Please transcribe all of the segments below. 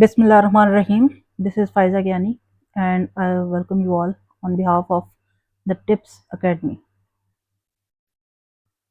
Bismillahirrahmanirrahim. This is Faiza Gyani and I welcome you all on behalf of the Tips Academy.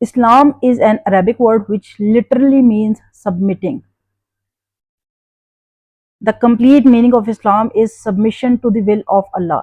Islam is an Arabic word which literally means submitting. The complete meaning of Islam is submission to the will of Allah.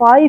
5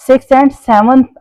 6th and 7th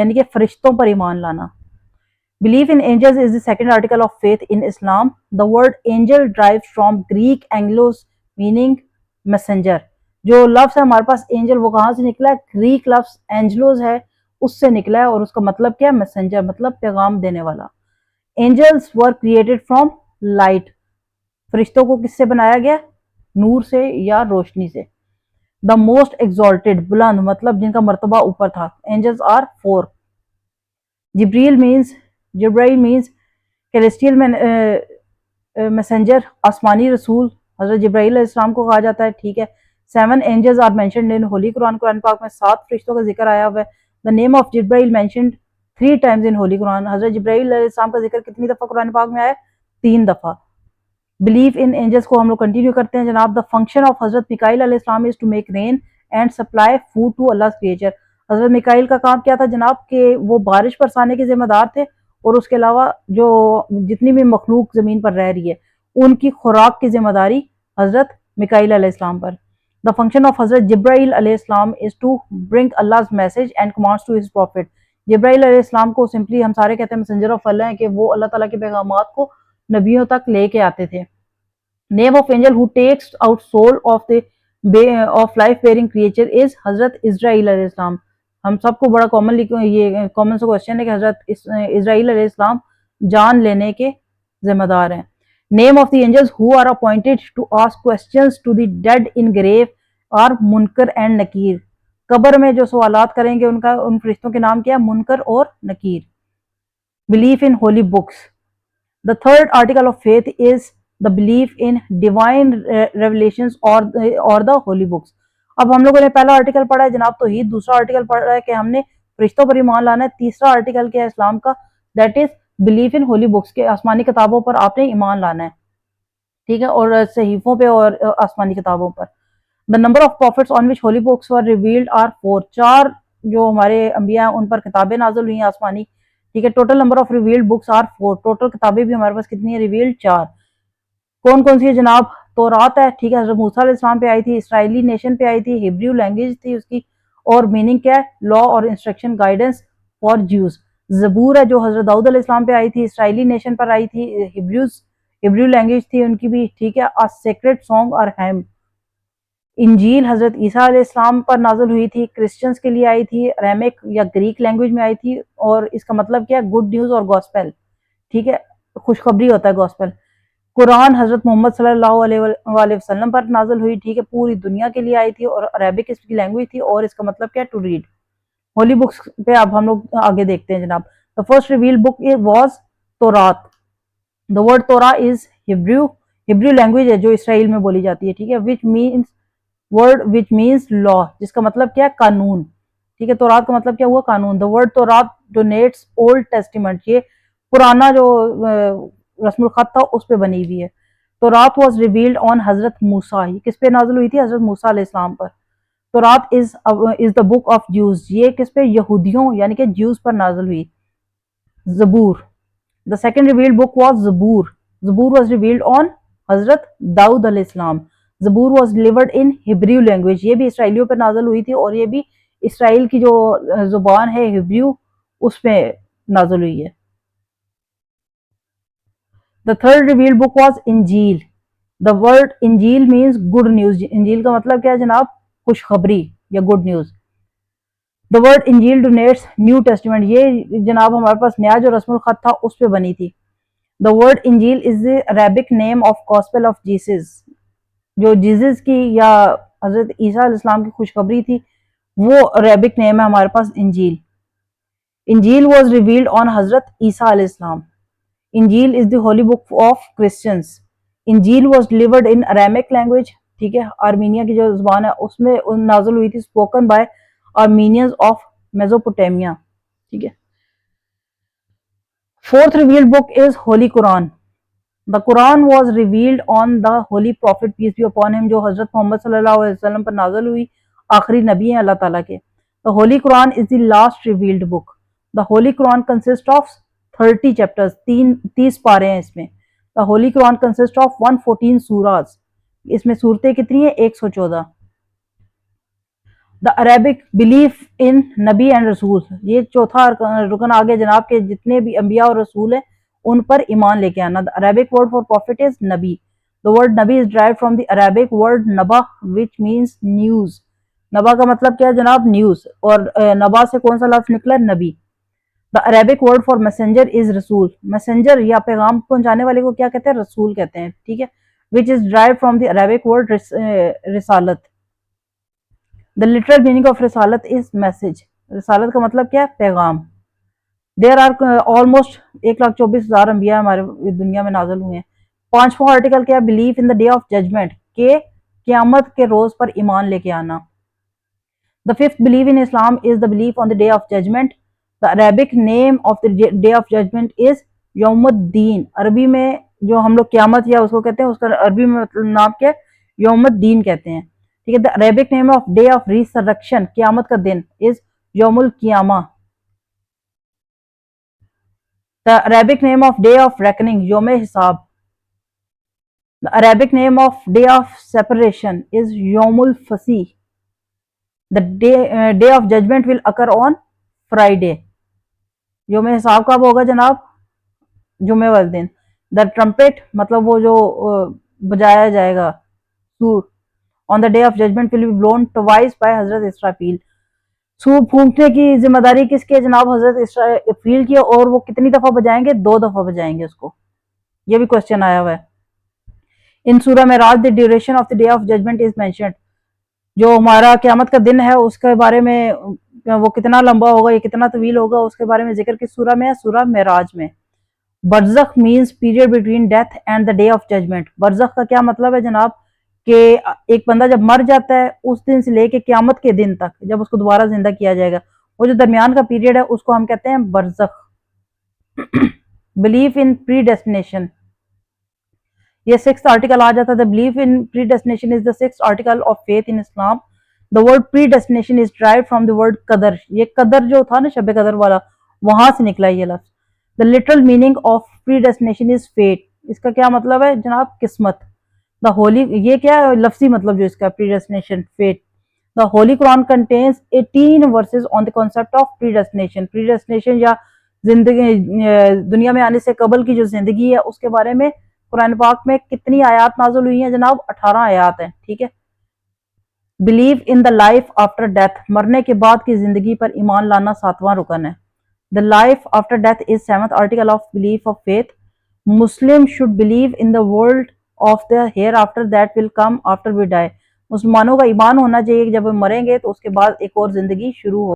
یعنی کہ فرشتوں پر ایمان لانا. Belief in angels is the second article of faith in Islam. The word angel derives from Greek angelos meaning messenger. جو لفظ ہے ہمارے پاس angel وہ کہاں سے نکلا ہے؟ گریک لفظ angelos ہے اس سے نکلا ہے اور اس کا مطلب کیا ہے؟ messenger مطلب پیغام دینے والا. Angels were created from light. فرشتوں کو کس سے بنایا گیا؟ نور سے یا روشنی سے. The most exalted بلند مطلب جن کا مرتبہ اوپر تھا. Angels are 4. Jibrail means celestial messenger آسمانی رسول حضرت جبرائیل علیہ السلام کو کہا جاتا ہے. ٹھیک ہے. 7 angels are mentioned in Holy Quran. قرآن پاک میں 7 فرشتوں کا ذکر آیا ہوا ہے. The name of Jibreel mentioned 3 times in Holy Quran. حضرت جبرائیل علیہ السلام کا ذکر کتنی دفعہ قرآن پاک میں آیا؟ 3 دفعہ. Belief in angels کو ہم لوگ کنٹینیو کرتے ہیں جناب. The function of حضرت میکائیل علیہ السلام is to make rain and supply food to Allah's creature. حضرت میکائیل کا کام کیا تھا جناب کہ وہ بارش برسانے کے ذمہ دار تھے اور اس کے علاوہ جو جتنی بھی مخلوق زمین پر رہ رہی ہے ان کی خوراک کی ذمہ داری حضرت میکائیل علیہ السلام پر. The function of حضرت جبرائیل علیہ السلام is to bring Allah's message and commands to his prophet. جبرائیل علیہ السلام کو سمپلی ہم سارے کہتے ہیں messenger of Allah ہیں کہ وہ اللہ تعالیٰ کے پیغامات کو نبیوں تک لے کے آتے تھے. Name of angel who takes out soul of life bearing creature is حضرت اسرائیل علیہ السلام. ہم سب کو بڑا یہ کامن سا کوشچن ہے کہ حضرت اسرائیل علیہ السلام جان لینے کے ذمہ دار ہیں. Name of the angels who are appointed to ask questions to the dead in grave are منکر and نکیر. قبر میں جو سوالات کریں گے ان فرشتوں کے نام کیا ہے؟ منکر اور نکیر. Belief in holy books. The third article of faith is the belief in divine revelations or the holy books. اب ہم لوگوں نے پہلا آرٹیکل پڑھا ہے جناب توحید. دوسرا آرٹیکل پڑھا ہے کہ ہم نے فرشتوں پر ایمان لانا ہے. تیسرا آرٹیکل کیا ہے اسلام کا؟ That is belief in holy books کے آسمانی کتابوں پر آپ نے ایمان لانا ہے. ٹھیک ہے. اور صحیفوں پہ اور آسمانی کتابوں پر. The number of prophets on which holy books were revealed are 4. 4 جو ہمارے انبیاء ہیں ان پر کتابیں نازل ہوئی ہیں آسمانی. ٹھیک ہے. Total number of revealed books are 4. Total کتابیں بھی ہمارے پاس کتنی ہیں ریویلڈ؟ 4. کون کون سی ہے جناب؟ تورات ہے. ٹھیک ہے. حضرت موسیٰ علیہ السلام پہ آئی تھی. اسرائیلی نیشن پہ آئی تھی. ہیبریو لینگویج تھی اس کی اور میننگ کیا ہے؟ لا اور انسٹرکشن گائیڈنس فار جیوز. زبور ہے جو حضرت داؤد علیہ السلام پہ آئی تھی. اسرائیلی نیشن پر آئی تھی. ہیبریو لینگویج تھی ان کی بھی. ٹھیک ہے. سیکرڈ سانگ اور ہیم. انجیل حضرت عیسیٰ علیہ السلام پر نازل ہوئی تھی. کرسچنز کے لیے آئی تھی. اریمک یا گریک لینگویج میں آئی تھی اور اس کا مطلب کیا ہے؟ گڈ نیوز اور گاسپل. ٹھیک ہے. خوشخبری ہوتا ہے گاسپل. قرآن حضرت محمد صلی اللہ علیہ وآلہ وسلم پر نازل ہوئی. ٹھیک ہے. پوری دنیا کے لیے آئی تھی اور عربک اس کی لینگویج تھی اور اس کا مطلب کیا ہے؟ To read. ہولی بکس پہ اب ہم لوگ آگے دیکھتے ہیں جناب. The first revealed book was Torah. The word Torah is Hebrew language ہے جو اسرائیل میں بولی جاتی ہے. ٹھیک ہے. which means law جس کا مطلب کیا ہے؟ قانون. ٹھیک ہے. تورات کا مطلب کیا ہوا؟ قانون. The word Torah donates Old Testament. یہ پرانا جو رسم الخط تھا اس پہ بنی ہوئی ہے. تورات was revealed on حضرت موسیٰ. یہ کس پہ نازل ہوئی تھی؟ حضرت موسیٰ علیہ السلام پر. تورات is the book of Jews. یہ کس پہ؟ یہودیوں یعنی کہ جیوز پر نازل ہوئی. زبور. The second revealed book was Zabur. Zabur was revealed on حضرت داؤد علیہ السلام. زبور was delivered in Hebrew language. یہ بھی اسرائیلیوں پر نازل ہوئی تھی اور یہ بھی اسرائیل کی جو زبان ہے ہیبریو اس پہ نازل ہوئی ہے. The third revealed book was Injil. The word Injil means good news. انجیل کا مطلب کیا ہے جناب؟ خوشخبری یا good news. The word Injil denotes New Testament. یہ جناب ہمارے پاس نیا جو رسم الخط تھا اس پہ بنی تھی. The word Injil is the Arabic name of Gospel of Jesus. جو جیزس کی یا حضرت عیسیٰ علیہ السلام کی خوشخبری تھی وہ عربک نیم ہے ہمارے پاس انجیل. انجیل was revealed on حضرت عیسیٰ علیہ السلام. انجیل is the holy book of Christians. انجیل was delivered in Aramaic language. ٹھیک ہے. آرمینیا کی جو زبان ہے اس میں نازل ہوئی تھی. spoken by Armenians of Mesopotamia. ٹھیک ہے. Fourth revealed book is Holy Quran. The Quran was revealed on the Holy Prophet peace be upon him جو حضرت محمد صلی اللہ علیہ وسلم پر نازل ہوئی. آخری نبی ہیں اللہ تعالیٰ کے. The Holy Quran is the last revealed book. The Holy Quran consists of 30 chapters. 30 پارے ہیں اس میں. The Holy Quran consists of 114 surahs. اس میں صورتیں کتنی ہیں؟ 114. دا عربک بلیف ان نبی اینڈ رسول، یہ چوتھا رکن آگے جناب کے جتنے بھی انبیاء اور رسول ہیں ان پر ایمان لے کے آنا. The Arabic word for prophet is نبی. The word نبی is derived from the Arabic word نبا which means news. نبا کا مطلب کیا ہے جناب؟ نیوز. اور نبا سے کون سا لفظ نکلا ہے؟ نبی. The Arabic word for messenger is رسول. messenger یا پیغام پہنچانے والے کو کیا کہتے ہیں؟ رسول کہتے ہیں. ٹھیک ہے. which is derived from the Arabic word رسالت. The literal meaning of رسالت is message. رسالت کا مطلب کیا ہے؟ پیغام. There are almost 1,24,000 انبیاء ہمارے دنیا میں نازل ہوئے ہیں. پانچواں آرٹیکل کیا؟ Belief in the day of judgement, کہ قیامت کے روز پر ایمان لے کے آنا. The fifth belief in Islam is the belief on the day of judgement. The Arabic name of the day of judgement is یوم الدین. عربی میں جو ہم لوگ قیامت یا اس کو کہتے ہیں، اس کا عربی میں نام کیا ہے؟ یوم الدین کہتے ہیں. ٹھیک ہے. The Arabic name of day of resurrection, قیامت کا دن، از یوم القیامہ. The Arabic name of day of reckoning, یوم حساب. The Arabic name of day of separation is Yawm al-Fasih. The day of judgment will occur on Friday. یوم حساب کب ہوگا جناب؟ جمعے والے دن. The trumpet مطلب وہ جو بجایا جائے گا سور. On the day of judgment will be blown twice by حضرت اسرافیل. سور پھونکنے کی ذمہ داری کس کی ہے جناب؟ حضرت اسرافیل کی. اور وہ کتنی دفعہ بجائیں گے؟ 2 دفعہ بجائیں گے اس کو. یہ بھی کوشچن آیا ہوا ہے. ان سورہ معراج the duration of the day of judgment is mentioned. جو ہمارا قیامت کا دن ہے اس کے بارے میں وہ کتنا لمبا ہوگا، یہ کتنا طویل ہوگا، اس کے بارے میں ذکر کس سورہ میں ہے؟ سورہ معراج میں. برزخ means period between death and the day of judgment. برزخ کا کیا مطلب ہے جناب؟ کہ ایک بندہ جب مر جاتا ہے اس دن سے لے کے قیامت کے دن تک جب اس کو دوبارہ زندہ کیا جائے گا، وہ جو درمیان کا پیریڈ ہے اس کو ہم کہتے ہیں برزخ. بلیف ان پری ڈیسٹینیشن، یہ 6th آرٹیکل آ جاتا ہے. The belief in predestination is the 6th article of faith in Islam. The word predestination is derived from the word qadar. یہ قدر جو تھا نا شب قدر والا، وہاں سے نکلا یہ لفظ. The literal meaning of predestination is fate. اس کا کیا مطلب ہے جناب؟ قسمت. The holy، یہ کیا ہے لفظی مطلب جو اس کا predestination fate. The Holy Quran contains 18 verses on the concept of predestination. predestination یا زندگی دنیا میں آنے سے قبل کی جو زندگی ہے اس کے بارے میں قرآن پاک میں کتنی آیات نازل ہوئی ہیں جناب؟ 18 آیات ہیں. ٹھیک ہے. Blue in the life after death, مرنے کے بعد کی زندگی پر ایمان لانا 7واں رکن ہے. The life after death is 7th article of belief of faith. Muslim should believe in the world of the hereafter that will come after we die. مسلمانوں کا ایمان ہونا چاہیے کہ جب ہم مریں گے تو اس کے بعد ایک اور زندگی شروع ہو.